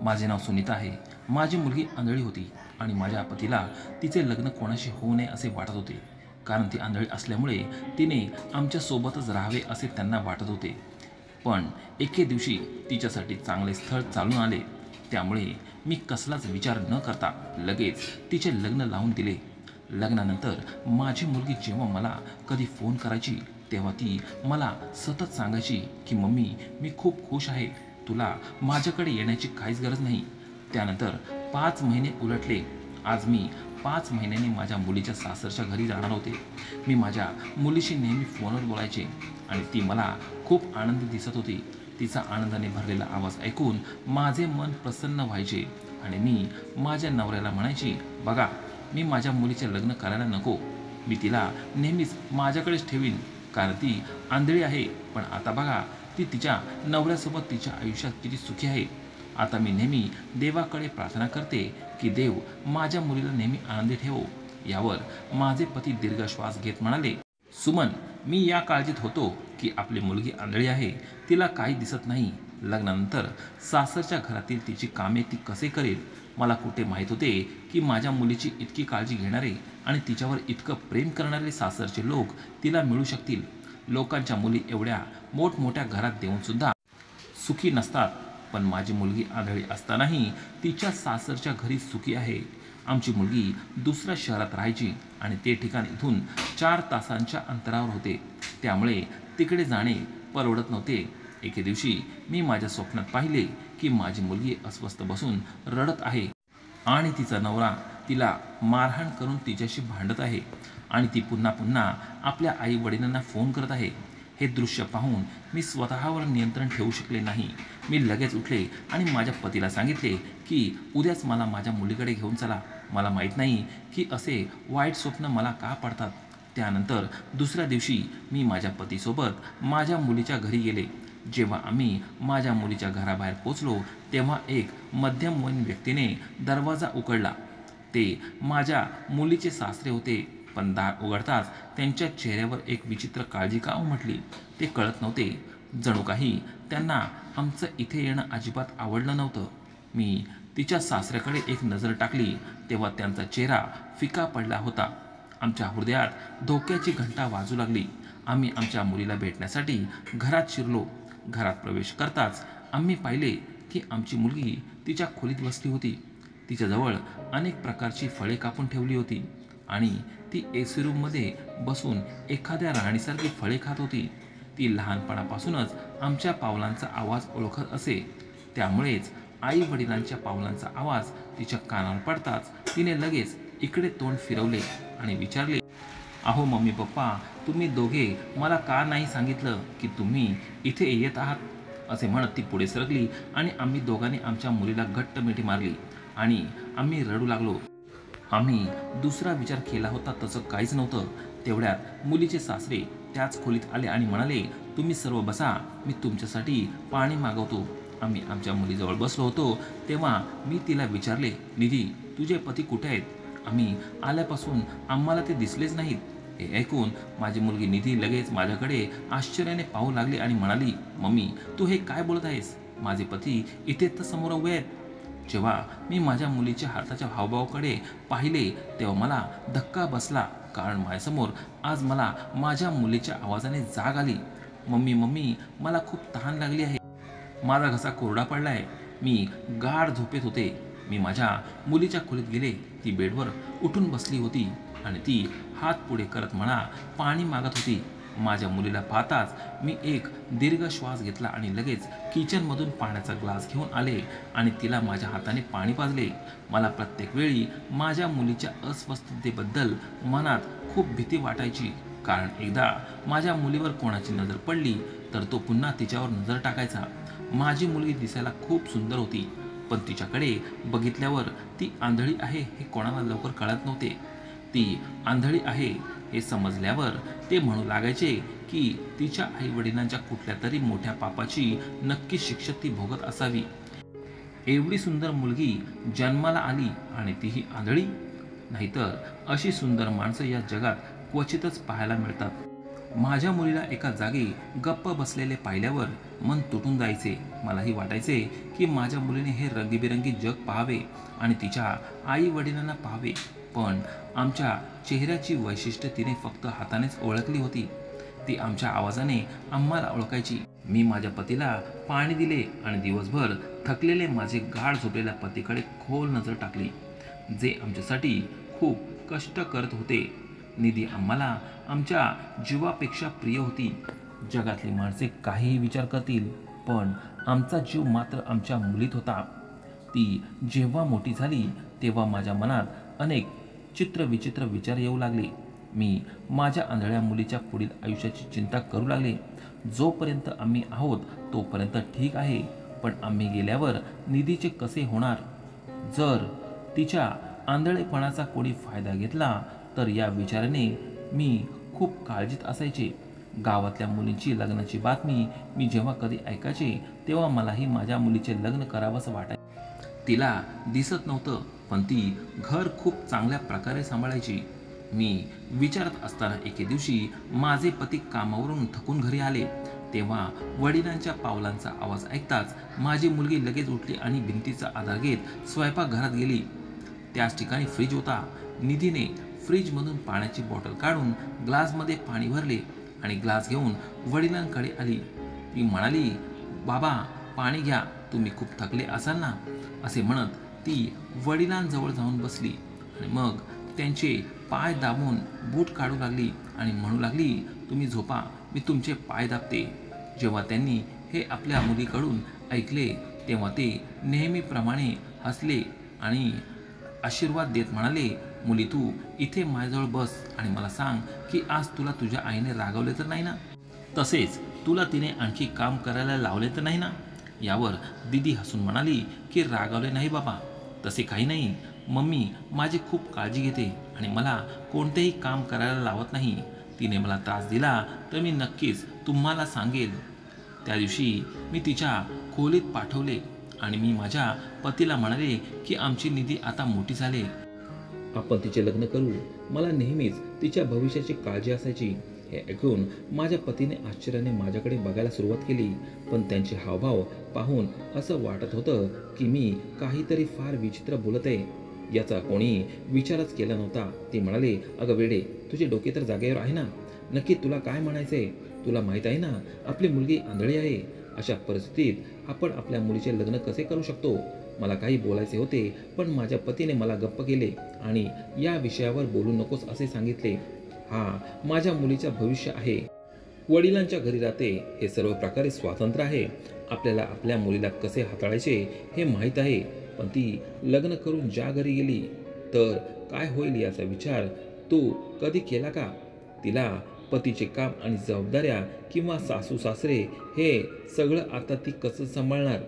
माझे नाव सुनीता आहे। माझी मुलगी आंधळी होती आणि माझ्या पतीला तिचे लग्न कोणाशी होऊ नये असे वाटत होते, कारण ती आंधळी असल्यामुळे तिने आमच्या सोबतच राहावे असे त्यांना वाटत होते। पण एके दिवशी तिच्यासाठी चांगले स्थळ चालून आले, त्यामुळे मी कसलाच विचार न करता लगेच तिचे लग्न लावून दिले। लग्नानंतर माझी मुलगी जेव्हा मला कधी फोन करायची तेव्हा ती मला सतत सांगायची की मम्मी, मी खूप खुश आहे, तुला माझ्याकडे येण्याची काहीच गरज नाही। त्यानंतर 5 महिने उलटले। आज मी 5 महिन्यांनी माझ्या मुलीच्या सासरच्या घरी जाणार होते। मी माझ्या मुलीशी नेहमी फोनवर बोलायचे आणि ती मला खूप आनंदी दिसत होती। तिचा आनंदाने भरलेला आवाज ऐकून माझे मन प्रसन्न व्हायचे आणि मी माझ्या नवऱ्याला म्हणायची, बघा, मी माझ्या मुलीचे लग्न करायला नको, मी तिला नेहमीच माझ्याकडेच ठेवीन, कारण ती आंधळी आहे, पण आता बघा, ती तिच्या नवऱ्यासोबत तिच्या आयुष्यात किती सुखी आहे। आता मी नेहमी देवाकडे प्रार्थना करते की देव माझ्या मुलीला नेहमी आनंदी ठेवो। यावर माझे पती दीर्घ श्वास घेत म्हणाले, सुमन, मी या काळजीत होतो की आपली मुलगी आंधळी आहे, तिला काही दिसत नाही। लग्नानंतर सासरच्या घरातील तिची कामे ती कसे करेल? मला कुठे माहीत होते की माझ्या मुलीची इतकी काळजी घेणारे आणि तिच्यावर इतकं प्रेम करणारे सासरचे लोक तिला मिळू शकतील। लोकांच्या मुली एवढ्या मोठमोठ्या घरात देऊन सुद्धा सुखी नसतात, पण माझी मुलगी आंधळी असतानाही तिच्या सासरच्या घरी सुखी आहे। आमची मुलगी दुसऱ्या शहरात राहायची आणि ते ठिकाण इथून 4 तासांच्या अंतरावर होते, त्यामुळे तिकडे जाणे परवडत नव्हते। एके दिवशी मी माझ्या स्वप्नात पाहिले की माझी मुलगी अस्वस्थ बसून रडत आहे आणि तिचा नवरा तिला मारहाण करून तिच्याशी भांडत आहे आणि ती पुन्हा पुन्हा आपल्या आई वडिलांना फोन करत आहे। हे दृश्य पाहून मी स्वतःवर नियंत्रण ठेवू शकले नाही। मी लगेच उठले आणि माझ्या पतीला सांगितले की उद्याच मला माझ्या मुलीकडे घेऊन चला। मला माहीत नाही की असे वाईट स्वप्न मला का पडतात। त्यानंतर दुसऱ्या दिवशी मी माझ्या पतीसोबत माझ्या मुलीच्या घरी गेले। जेव्हा आम्ही माझ्या मुलीच्या घराबाहेर पोचलो तेव्हा एक मध्यमवयीन व्यक्तीने दरवाजा उघडला। ते माझ्या मुलीचे सासरे होते, पण दार उघडताच त्यांच्या चेहऱ्यावर एक विचित्र काळजी का उमटली ते कळत नव्हते। जणू काही त्यांना आमचं इथे येणं अजिबात आवडलं नव्हतं। मी तिच्या सासऱ्याकडे एक नजर टाकली तेव्हा त्यांचा चेहरा फिका पडला होता। आमच्या हृदयात धोक्याची घंटा वाजू लागली। आम्ही आमच्या मुलीला भेटण्यासाठी घरात शिरलो। घरात प्रवेश करताच आम्ही पाहिले की आमची मुलगी तिच्या खोलीत बसली होती। तिच्याजवळ अनेक प्रकारची फळे कापून ठेवली होती आणि ती एसी रूममध्ये बसून एखाद्या राणीसारखी फळे खात होती। ती लहानपणापासूनच आमच्या पावलांचा आवाज ओळखत असे, त्यामुळेच आई वडिलांच्या पावलांचा आवाज तिच्या कानावर पडताच तिने लगेच इकडे तोंड फिरवले आणि विचारले, अहो मम्मी पप्पा, तुम्ही दोघे मला का नाही सांगितलं की तुम्ही इथे येत आहात? असे म्हणत ती पुढे सरकली आणि आम्ही दोघांनी आमच्या मुलीला घट्ट मिठी मारली आणि आम्ही रडू लागलो। आम्ही दुसरा विचार केला होता तसं काहीच नव्हतं। तेवढ्यात मुलीचे सासरे त्याच खोलीत आले आणि म्हणाले, तुम्ही सर्व बसा, मी तुमच्यासाठी पाणी मागवतो। आम्ही आमच्या मुलीजवळ बसलो होतो तेव्हा मी तिला विचारले, निधी, तुझे पती कुठे आहेत? आम्ही आल्यापासून आम्हाला ते दिसलेच नाहीत। हे ऐकून माझी मुलगी निधी लगेच माझ्याकडे आश्चर्याने पाहू लागली आणि म्हणाली, मम्मी, तू हे काय बोलत आहेस? माझे पती इथे तर समोर उभे आहेत। जेव्हा मी माझ्या मुलीच्या हाताच्या हावभावाकडे पाहिले तेव्हा मला धक्का बसला, कारण माझ्यासमोर आज मला माझ्या मुलीच्या आवाजाने जाग आली, मम्मी मम्मी, मला खूप तहान लागली आहे, माझा घसा कोरडा पडला आहे। मी गाढ झोपेत होते। मी माझ्या मुलीच्या खोलीत गेले। ती बेडवर उठून बसली होती आणि ती हात पुढे करत मला पाणी मागत होती। माझ्या मुलीला पाहताच मी एक दीर्घ श्वास घेतला आणि लगेच किचनमधून पाण्याचा ग्लास घेऊन आले आणि तिला माझ्या हाताने पाणी पाजले। मला प्रत्येक वेळी माझ्या मुलीच्या अस्वस्थतेबद्दल मनात खूप भीती वाटायची, कारण एकदा माझ्या मुलीवर कोणाची नजर पडली तर तो पुन्हा तिच्यावर नजर टाकायचा। माझी मुलगी दिसायला खूप सुंदर होती, पण तिच्याकडे बघितल्यावर ती आंधळी आहे हे कोणाला लवकर कळत नव्हते। ती आंधळी आहे हे समजल्यावर ते म्हणू लागायचे की तिच्या आईवडिलांच्या कुठल्या तरी मोठ्या पापाची नक्की शिक्षा ती भोगत असावी। एवढी सुंदर मुलगी जन्माला आली आणि तीही आंधळी? नाहीतर अशी सुंदर माणसं या जगात क्वचितच पाहायला मिळतात। माझ्या मुलीला एका जागी गप्प बसलेले पाहिल्यावर मन तुटून जायचे. मलाही वाटायचे की माझ्या मुलीने हे रंगीबेरंगी जग पाहावे आणि तिच्या आई वडिलांना पाहावे. पण आमच्या चेहऱ्याची वैशिष्ट्य तिने फक्त हातानेच ओळखली होती. ती आमच्या आवाजाने आम्हाला ओळखायची. मी माझ्या पतीला पाणी दिले आणि दिवसभर थकलेले माझे गाढ झोपलेल्या पतीकडे खोल नजर टाकली, जे आमच्यासाठी खूप कष्ट करत होते. निधी आम्हाला आमच्या जीवापेक्षा प्रिय होती. जगातली माणसे काहीही विचार करतील, पण आमचा जीव मात्र आमच्या मुलीत होता. ती जेव्हा मोठी झाली तेव्हा माझ्या मनात अनेक चित्रविचित्र विचार येऊ लागले. मी माझ्या आंधळ्या मुलीच्या पुढील आयुष्याची चिंता करू लागले. जोपर्यंत आम्ही आहोत तोपर्यंत ठीक आहे, पण आम्ही गेल्यावर निधीचे कसे होणार? जर तिच्या आंधळेपणाचा कोणी फायदा घेतला तर या विचाराने मी खूप काळजीत असायचे. गावातल्या मुलींची लग्नाची बातमी मी जेव्हा कधी ऐकायचे तेव्हा मलाही माझ्या मुलीचे लग्न करावंसं वाटायचे. तिला दिसत नव्हतं, पण ती घर खूप चांगल्या प्रकारे सांभाळायची. मी विचारत असताना एके दिवशी माझे पती कामावरून थकून घरी आले. तेव्हा वडिलांच्या पावलांचा आवाज ऐकताच माझी मुलगी लगेच उठली आणि भिंतीचा आधार घेत स्वयंपाकघरात गेली. त्याच ठिकाणी फ्रीज होता. निधीने फ्रीजमधून पाण्याची बॉटल काढून ग्लासमध्ये पाणी भरले आणि ग्लास घेऊन वडिलांकडे आली. ती म्हणाली, बाबा पाणी घ्या, तुम्ही खूप थकले असाल ना. असे म्हणत ती वडिलांजवळ जाऊन बसली आणि मग त्यांचे पाय दाबून बूट काढू लागली आणि म्हणू लागली, तुम्ही झोपा, मी तुमचे पाय दाबते. जेव्हा त्यांनी हे आपल्या मुलीकडून ऐकले तेव्हा ते नेहमीप्रमाणे हसले आणि आशीर्वाद देत म्हणाले, मुली तू इथे माझ्याजवळ बस आणि मला सांग की आज तुला तुझ्या आईने रागवले तर नाही ना? तसेच तुला तिने आणखी काम करायला लावले तर नाही ना? यावर दीदी हसून म्हणाली की रागवले नाही बाबा, तसे काही नाही. मम्मी माझी खूप काळजी घेते आणि मला कोणतेही काम करायला लावत नाही. तिने मला त्रास दिला तर मी नक्कीच तुम्हाला सांगेल. त्या दिवशी मी तिच्या खोलीत पाठवले आणि मी माझ्या पतीला म्हणाले की आमची निधी आता मोठी झाली, आपण तिचे लग्न करू. मला नेहमीच तिच्या भविष्याची काळजी असायची. हे ऐकून माझ्या पतीने आश्चर्याने माझ्याकडे बघायला सुरुवात केली, पण त्यांचे हावभाव पाहून असं वाटत होतं की मी काहीतरी फार विचित्र बोलत आहे. याचा कोणी विचारच केला नव्हता. ते म्हणाले, अगं वेडे, तुझे डोके तर जागेवर आहे ना? नक्की तुला काय म्हणायचंय? तुला माहीत आहे ना आपली मुलगी आंधळी आहे. अशा परिस्थितीत आपण आपल्या मुलीचे लग्न कसे करू शकतो? मला काही बोलायचे होते, पण माझ्या पतीने मला गप्प केले आणि या विषयावर बोलू नकोस असे सांगितले. हा माझ्या मुलीच्या भविष्य आहे. वडिलांच्या घरी राहते, हे सर्व प्रकारे स्वातंत्र्य आहे. आपल्याला आपल्या मुलीला कसे हाताळायचे हे माहीत आहे. पण ती लग्न करून ज्या घरी गेली तर काय होईल याचा विचार तू कधी केला का? तिला पतीचे काम आणि जबाबदाऱ्या किंवा सासू सासरे हे सगळं आता ती कसं सांभाळणार?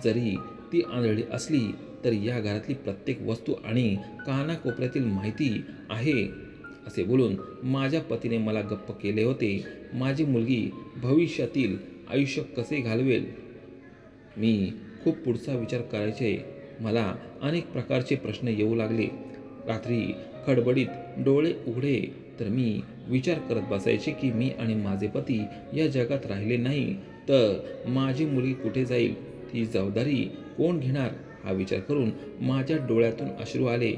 जरी ती आंधळी असली तरी या घरातली प्रत्येक वस्तू आणि कानाकोपऱ्यातील माहिती आहे. असे बोलून माझ्या पतीने मला गप्प केले होते. माझी मुलगी भविष्यातील आयुष्य कसे घालवेल? मी खूप पुढचा विचार करायचे. मला अनेक प्रकारचे प्रश्न येऊ लागले. रात्री खडबडीत डोळे उघडे तर मी विचार करत बसायचे की मी आणि माझे पती या जगात राहिले नाही तर माझी मुलगी कुठे जाईल? ती जबाबदारी कोण घेणार? हा विचार करून माझ्या डोळ्यातून अश्रू आले.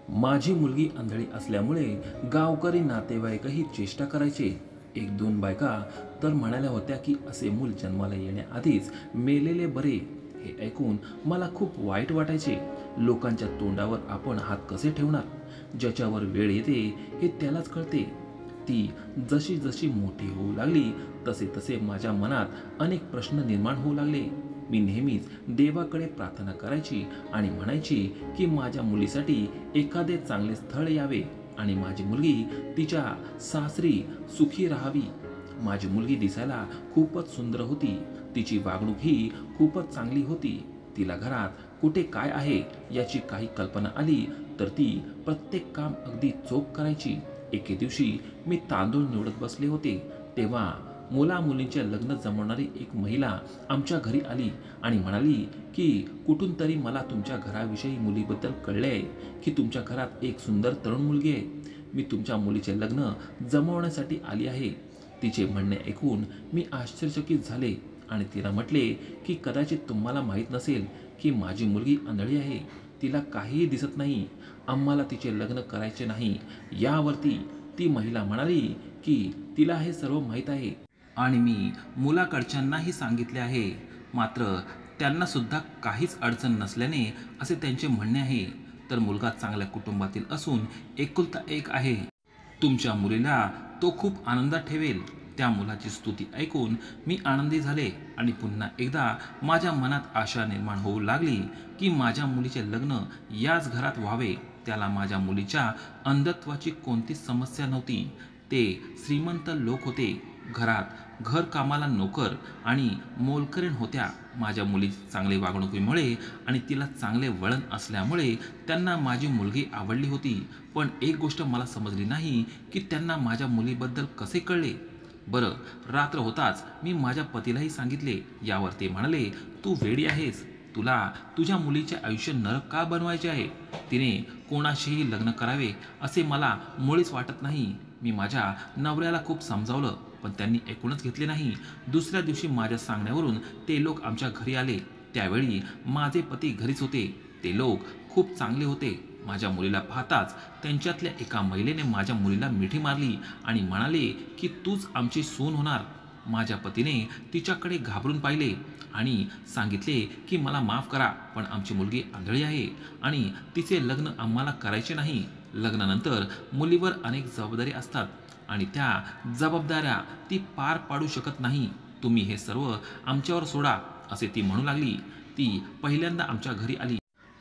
माझी मुलगी आंधळी असल्यामुळे गावकरी नातेवाईकही चेष्टा करायचे. एक दोन बायका तर म्हणाल्या होत्या की असे मूल जन्माला येण्याआधीच मेलेले बरे. हे ऐकून मला खूप वाईट वाटायचे. लोकांच्या तोंडावर आपण हात कसे ठेवणार? ज्याच्यावर वेळ येते हे त्यालाच कळते. ती जशी जशी मोठी होऊ लागली तसे तसे माझ्या मनात अनेक प्रश्न निर्माण होऊ लागले. मी नेहमीच देवाकडे प्रार्थना करायची आणि म्हणायची की माझ्या मुलीसाठी एखादे चांगले स्थळ यावे आणि माझी मुलगी तिच्या सासरी सुखी राहावी. माझी मुलगी दिसायला खूपच सुंदर होती. तिची वागणूक ही खूपच चांगली होती. तिला घरात कुठे काय आहे याची काही कल्पना आली तर ती प्रत्येक काम अगदी चोख करायची. एके दिवशी मी तांदूळ निवडत बसले होते तेव्हा मुला मुलींचे लग्न जमवणारी एक महिला आमच्या घरी आली आणि म्हणाली की कुठून तरी मला तुमच्या घराविषयी मुलीबद्दल कळले आहे की तुमच्या घरात एक सुंदर तरुण मुलगी आहे. मी तुमच्या मुलीचे लग्न जमवण्यासाठी आली आहे. तिचे म्हणणे ऐकून मी आश्चर्यचकित झाले आणि तिला म्हटले की कदाचित तुम्हाला माहीत नसेल की माझी मुलगी आंधळी आहे. तिला काहीही दिसत नाही. आम्हाला तिचे लग्न करायचे नाही. यावरती ती महिला म्हणाली की तिला हे सर्व माहीत आहे आणि मी मुलाकडच्यांनाही सांगितले आहे. मात्र त्यांना सुद्धा काहीच अडचण नसल्याने असे त्यांचे म्हणणे आहे. तर मुलगा चांगल्या कुटुंबातील असून एकुलता एक आहे. तुमच्या मुलीला तो खूप आनंदात ठेवेल. त्या मुलाची स्तुती ऐकून मी आनंदी झाले आणि पुन्हा एकदा माझ्या मनात आशा निर्माण होऊ लागली की माझ्या मुलीचे लग्न याच घरात व्हावे. त्याला माझ्या मुलीच्या अंधत्वाची कोणतीच समस्या नव्हती. ते श्रीमंत लोक होते. घरात घरकामाला नोकर आणि मोलकरीण होत्या. माझ्या मुलीची चांगली वागणुकीमुळे आणि तिला चांगले वळण असल्यामुळे त्यांना माझी मुलगी आवडली होती. पण एक गोष्ट मला समजली नाही की त्यांना माझ्या मुलीबद्दल कसे कळले. बरं, रात्र होताच मी माझ्या पतीलाही सांगितले. यावर ते म्हणाले, तू वेडी आहेस. तुला तुझ्या मुलीचे आयुष्य नरक का बनवायचे आहे? तिने कोणाशीही लग्न करावे असे मला मुळीच वाटत नाही. मी माझ्या नवऱ्याला खूप समजावलं पण त्यांनी ऐकूनच घेतले नाही. दुसऱ्या दिवशी माझ्या सांगण्यावरून ते लोक आमच्या घरी आले. त्यावेळी माझे पती घरीच होते. ते लोक खूप चांगले होते. माझ्या मुलीला पाहताच त्यांच्यातल्या एका महिलेने माझ्या मुलीला मिठी मारली आणि म्हणाले की तूच आमची सून होणार. माझ्या पतीने तिच्याकडे घाबरून पाहिले आणि सांगितले की मला माफ करा पण आमची मुलगी आंधळी आहे आणि तिचे लग्न आम्हाला करायचे नाही. लग्नानंतर मुलीवर अनेक जबाबदारी असतात आणि त्या जबाबदाऱ्या ती पार पाडू शकत नाही. तुम्ही हे सर्व आमच्यावर सोडा असे ती म्हणू लागली. ती पहिल्यांदा आमच्या घरी आली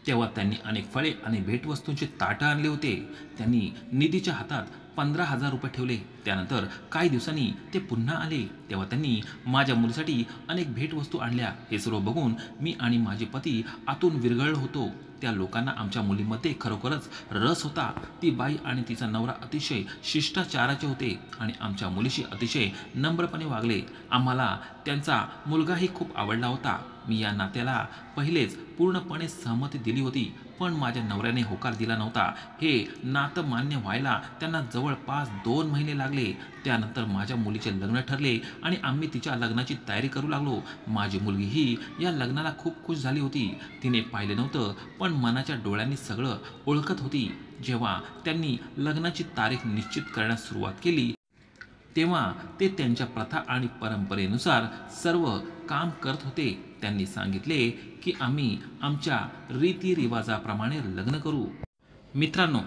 तेव्हा त्यांनी अनेक फळे आणि भेटवस्तूंचे ताटं आणले होते. त्यांनी निधीच्या हातात 15,000 रुपये ठेवले. त्यानंतर काही दिवसांनी ते पुन्हा आले तेव्हा त्यांनी माझ्या मुलीसाठी अनेक भेटवस्तू आणल्या. हे सर्व बघून मी आणि माझे पती आतून विरघळलो होतो. त्या लोकांना आमच्या मुलीमध्ये खरोखरच रस होता. ती बाई आणि तिचा नवरा अतिशय शिष्टाचाराचे होते आणि आमच्या मुलीशी अतिशय नम्रपणे वागले. आम्हाला त्यांचा मुलगाही खूप आवडला होता. मी या नात्याला पहिलेच पूर्णपणे सहमती दिली होती पण माझ्या नवऱ्याने होकार दिला नव्हता. हे नातं मान्य व्हायला त्यांना जवळपास 2 महिने लागले. त्यानंतर माझ्या मुलीचे लग्न ठरले आणि आम्ही तिच्या लग्नाची तयारी करू लागलो. माझी मुलगीही या लग्नाला खूप खुश झाली होती. तिने पाहिले नव्हतं पण मनाच्या डोळ्यांनी सगळं ओळखत होती. जेव्हा त्यांनी लग्नाची तारीख निश्चित करण्यास सुरुवात केली तेव्हा ते त्यांच्या प्रथा आणि परंपरेनुसार सर्व काम करत होते. त्यांनी सांगितले की आम्ही आमच्या रीतिरिवाजाप्रमाणे लग्न करू. मित्रांनो,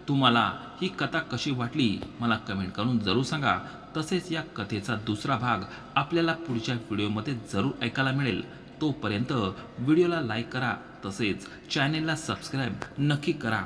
तुम्हाला ही कथा कशी वाटली मला कमेंट करून जरूर सांगा. तसेच या कथेचा दुसरा भाग आपल्याला पुढच्या व्हिडिओमध्ये जरूर ऐकायला मिळेल. तोपर्यंत व्हिडिओला लाईक करा तसेच चॅनेलला सबस्क्राईब नक्की करा.